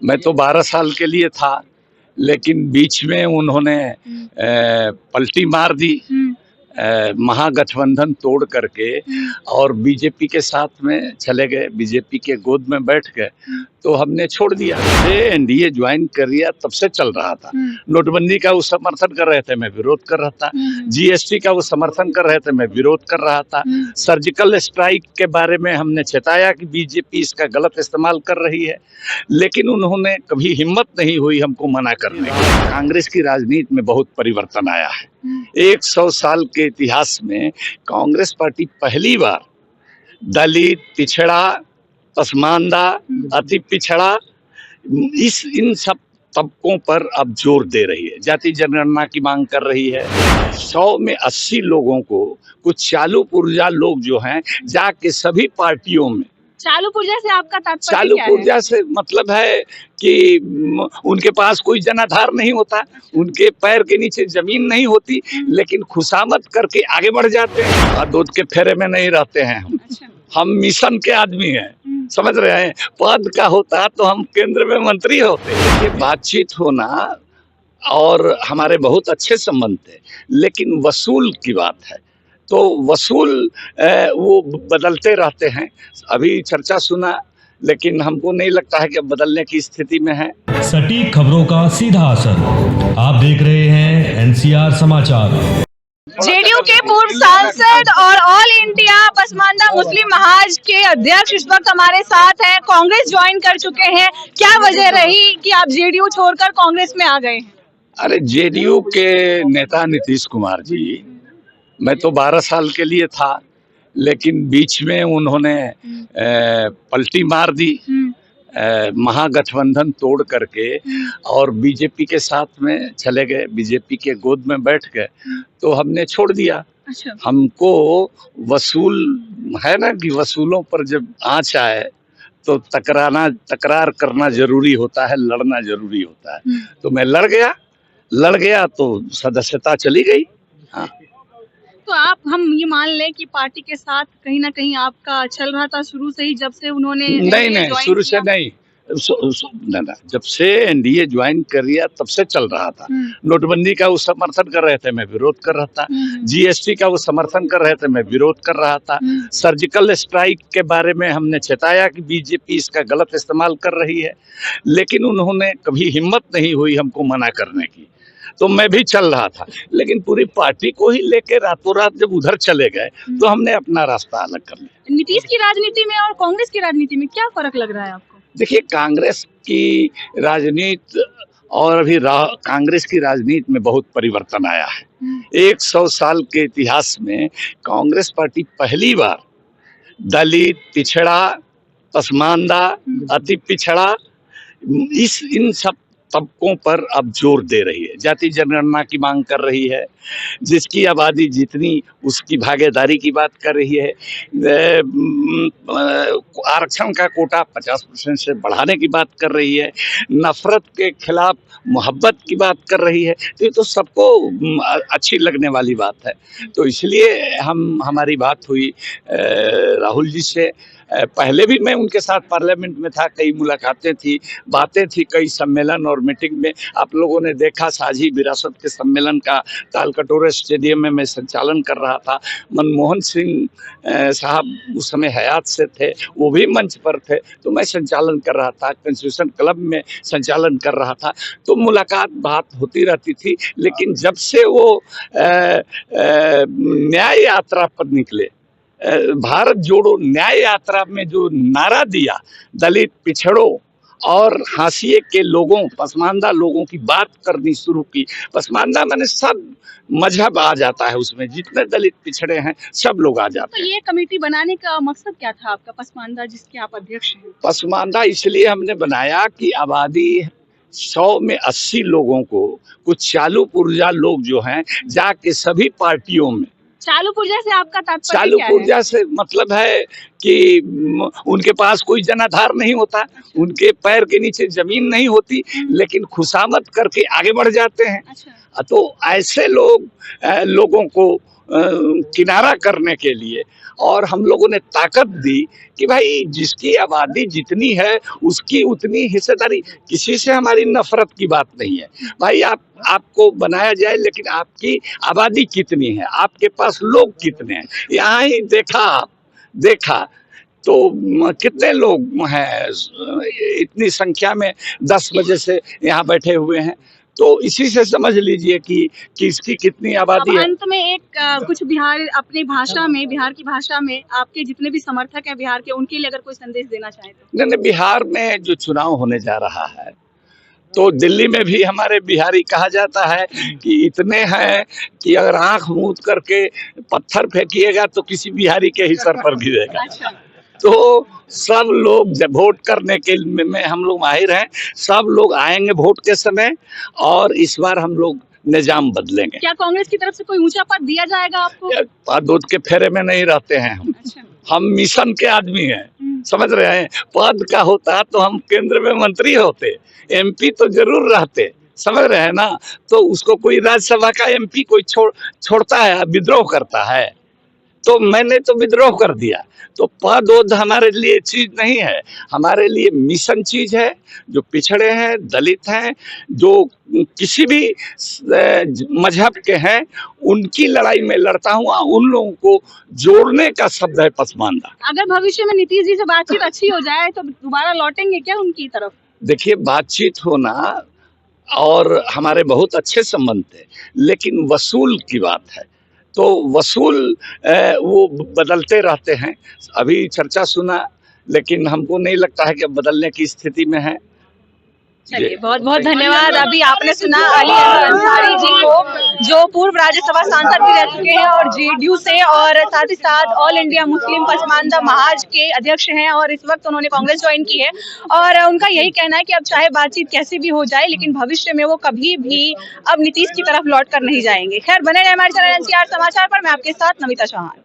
मैं तो 12 साल के लिए था, लेकिन बीच में उन्होंने पलटी मार दी, महागठबंधन तोड़ करके और बीजेपी के साथ में चले गए, बीजेपी के गोद में बैठ गए, तो हमने छोड़ दिया। एनडीए ज्वाइन कर लिया तब से चल रहा था। नोटबंदी का वो समर्थन कर रहे थे, मैं विरोध कर रहा था। जीएसटी का वो समर्थन कर रहे थे, मैं विरोध कर रहा था। सर्जिकल स्ट्राइक के बारे में हमने चेताया कि बीजेपी इसका गलत इस्तेमाल कर रही है, लेकिन उन्होंने कभी हिम्मत नहीं हुई हमको मना करने की। कांग्रेस की राजनीति में बहुत परिवर्तन आया है। 100 साल के इतिहास में कांग्रेस पार्टी पहली बार दलित, पिछड़ा, पसमानदा, अति पिछड़ा, इन सब तबकों पर अब जोर दे रही है। जाति जनगणना की मांग कर रही है। 100 में 80 लोगों को, कुछ चालू पुर्जा लोग जो हैं, जाके सभी पार्टियों में। चालू पुर्जा से आपका तात्पर्य चालू क्या है? पुर्जा से मतलब है कि उनके पास कोई जनाधार नहीं होता, उनके पैर के नीचे जमीन नहीं होती, लेकिन खुशामद करके आगे बढ़ जाते हैं। दूध के फेरे में नहीं रहते हैं हम मिशन के आदमी हैं, समझ रहे हैं। पद का होता तो हम केंद्र में मंत्री होते। ये बातचीत होना और हमारे बहुत अच्छे संबंध थे, लेकिन वसूल की बात है तो वसूल वो बदलते रहते हैं। अभी चर्चा सुना, लेकिन हमको नहीं लगता है कि अब बदलने की स्थिति में है। सटीक खबरों का सीधा असर। आप देख रहे हैं एनसीआर समाचार। जेडीयू के पूर्व सांसद और ऑल इंडिया पसमानदा मुस्लिम महाज के अध्यक्ष इस वक्त हमारे साथ हैं। कांग्रेस ज्वाइन कर चुके हैं। क्या वजह रही कि आप जेडीयू छोड़कर कांग्रेस में आ गए? अरे जेडीयू के नेता नीतीश कुमार जी, मैं तो 12 साल के लिए था, लेकिन बीच में उन्होंने पलटी मार दी, महागठबंधन तोड़ करके और बीजेपी के साथ में चले गए, बीजेपी के गोद में बैठ गए, तो हमने छोड़ दिया। हमको वसूल है ना कि वसूलों पर जब आँच आए तो तकरार करना जरूरी होता है, लड़ना जरूरी होता है। तो मैं लड़ गया तो सदस्यता चली गई। हाँ, तो हम ये मान लें कि पार्टी के साथ कहीं ना कहीं आपका चल रहा था शुरू से ही, जब से उन्होंने नहीं शुरू से नहीं, जब से एनडीए ज्वाइन कर लिया तब से चल रहा था। नोटबंदी का वो समर्थन कर रहे थे, मैं विरोध कर रहा था। जीएसटी का वो समर्थन कर रहे थे, मैं विरोध कर रहा था। सर्जिकल स्ट्राइक के बारे में हमने चेताया कि बीजेपी इसका गलत इस्तेमाल कर रही है, लेकिन उन्होंने कभी हिम्मत नहीं हुई हमको मना करने की। तो मैं भी चल रहा था, लेकिन पूरी पार्टी को ही लेके रातों रात जब उधर चले गए तो हमने अपना रास्ता अलग कर लिया। नीतीश की राजनीति में और कांग्रेस की राजनीति में क्या फर्क लग रहा है आपको? देखिए, कांग्रेस की राजनीति और अभी कांग्रेस की राजनीति में बहुत परिवर्तन आया है। 100 साल के इतिहास में कांग्रेस पार्टी पहली बार दलित, पिछड़ा, पसमानदा, अति पिछड़ा, इन सब तबकों पर अब जोर दे रही है। जाति जनगणना की मांग कर रही है, जिसकी आबादी जितनी उसकी भागीदारी की बात कर रही है। आरक्षण का कोटा 50% से बढ़ाने की बात कर रही है। नफरत के खिलाफ मोहब्बत की बात कर रही है। तो ये तो सबको अच्छी लगने वाली बात है। तो इसलिए हमारी बात हुई राहुल जी से। पहले भी मैं उनके साथ पार्लियामेंट में था, कई मुलाकातें थी, बातें थी, कई सम्मेलन और मीटिंग में। आप लोगों ने देखा साझी विरासत के सम्मेलन का तालकटोरा स्टेडियम में मैं संचालन कर रहा था। मनमोहन सिंह साहब उस समय हयात से थे, वो भी मंच पर थे, तो मैं संचालन कर रहा था। कंस्टिट्यूशन क्लब में संचालन कर रहा था। तो मुलाकात बात होती रहती थी। लेकिन जब से वो न्याय यात्रा पर निकले, भारत जोड़ो न्याय यात्रा में जो नारा दिया, दलित, पिछड़ों और हाशिए के लोगों, पसमानदा लोगों की बात करनी शुरू की। पसमानदा मैंने सब मजहब आ जाता है उसमें, जितने दलित पिछड़े हैं सब लोग आ जाते हैं। तो ये कमेटी बनाने का मकसद क्या था आपका, पसमानदा जिसके आप अध्यक्ष हैं? पसमानदा इसलिए हमने बनाया कि आबादी 100 में 80 लोगों को, कुछ चालू पुर्जा लोग जो हैं, जाके सभी पार्टियों में। चालू पुर्जा से आपका तात्पर्य चालू क्या है? पुर्जा से मतलब है कि उनके पास कोई जनाधार नहीं होता, उनके पैर के नीचे जमीन नहीं होती, लेकिन खुशामद करके आगे बढ़ जाते हैं। तो ऐसे लोगों को किनारा करने के लिए, और हम लोगों ने ताकत दी कि भाई जिसकी आबादी जितनी है उसकी उतनी हिस्सेदारी। किसी से हमारी नफरत की बात नहीं है भाई, आपको बनाया जाए, लेकिन आपकी आबादी कितनी है, आपके पास लोग कितने हैं। यहाँ ही देखा तो कितने लोग हैं, इतनी संख्या में 10 बजे से यहाँ बैठे हुए हैं, तो इसी से समझ लीजिए कि इसकी कितनी आबादी है। अंत में एक कुछ बिहार अपनी भाषा में, बिहार की भाषा में आपके जितने भी समर्थक हैं बिहार के, उनके लिए अगर कोई संदेश देना चाहें तो। नहीं, बिहार में जो चुनाव होने जा रहा है, तो दिल्ली में भी हमारे बिहारी कहा जाता है कि इतने हैं कि अगर आंख मूंद करके पत्थर फेंकिएगा तो किसी बिहारी के ही सर पर गिरेगा। अच्छा। तो सब लोग जब वोट करने के में हम लोग माहिर हैं, सब लोग आएंगे वोट के समय, और इस बार हम लोग निजाम बदलेंगे। क्या कांग्रेस की तरफ से कोई ऊंचा पद दिया जाएगा आपको? पद के फेरे में नहीं रहते हैं हम। अच्छा। हम मिशन के आदमी हैं, समझ रहे हैं। पद का होता तो हम केंद्र में मंत्री होते, MP तो जरूर रहते, समझ रहे हैं ना। तो उसको कोई राज्यसभा का MP कोई छोड़ता है, विद्रोह करता है, तो मैंने तो विद्रोह कर दिया। तो पद ओद हमारे लिए चीज नहीं है, हमारे लिए मिशन चीज है। जो पिछड़े हैं, दलित हैं, जो किसी भी मजहब के हैं, उनकी लड़ाई में लड़ता हूँ। उन लोगों को जोड़ने का शब्द है पसमानदा। अगर भविष्य में नीतीश जी से बातचीत अच्छी हो जाए तो दोबारा लौटेंगे क्या उनकी तरफ? देखिए, बातचीत होना और हमारे बहुत अच्छे संबंध थे, लेकिन वसूल की बात है, तो वसूल वो बदलते रहते हैं। अभी चर्चा सुना, लेकिन हमको नहीं लगता है कि अब बदलने की स्थिति में है। चलिए, बहुत बहुत धन्यवाद। अभी आपने सुना अली अजहर अंसारी जी को, जो पूर्व राज्यसभा सांसद भी रह चुके हैं और JDU से, और साथ ही साथ ऑल इंडिया मुस्लिम पसमानदा महाज के अध्यक्ष हैं, और इस वक्त उन्होंने कांग्रेस ज्वाइन की है। और उनका यही कहना है कि अब चाहे बातचीत कैसी भी हो जाए, लेकिन भविष्य में वो कभी भी अब नीतीश की तरफ लौट कर नहीं जाएंगे। खैर, बने रहे हमारे चैनल NCR समाचार पर। मैं आपके साथ नमिता चौहान।